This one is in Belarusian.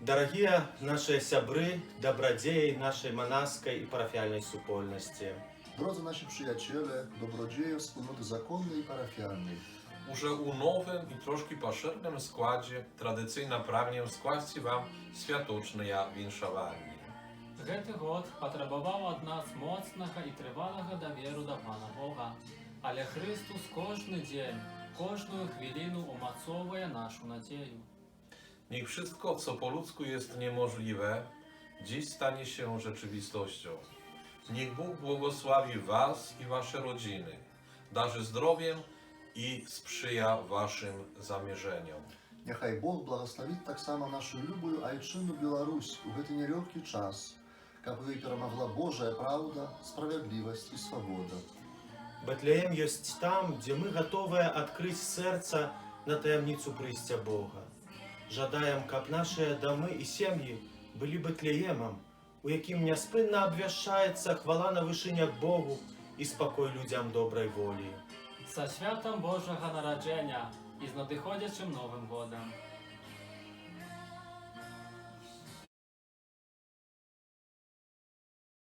Дорогие наши сябры, добродеи нашей монашеской и парафиальной супольности. Drodzy nasi przyjaciele, dobrodzieje wspólnoty zakonnej i parafialnej. Уже у новым и трошки поширенном складе традиционно прагнем скласти вам святочные віншаванні. Гэты год патрабаваў ад нас моцнага і трывалага даверу да Пана Бога. Але Христус кожны дзень, кожную chwilinu umacowuje naszą nadzieję. Niech wszystko, co po ludzku jest niemożliwe, dziś stanie się rzeczywistością. Niech Bóg błogosławi Was i Wasze rodziny, darzy zdrowiem i sprzyja Waszym zamierzeniom. Niechaj Бог благословить так само нашу любую айчину Беларусь у гэты нелегкий час, каб ёй перамагла Божая правда, справядлівасць і свабода. Бетлеем есть там, где мы готовы открыть сердце на таямницу прыйсця Бога. Жадаем, каб наши домы и семьи были Бетлеемом, у якім няспынна абвяшчаецца хвала на вышынях Богу і спакой людзям добрай волі. Са святом Божого народження і з надыходзячым Новым годом.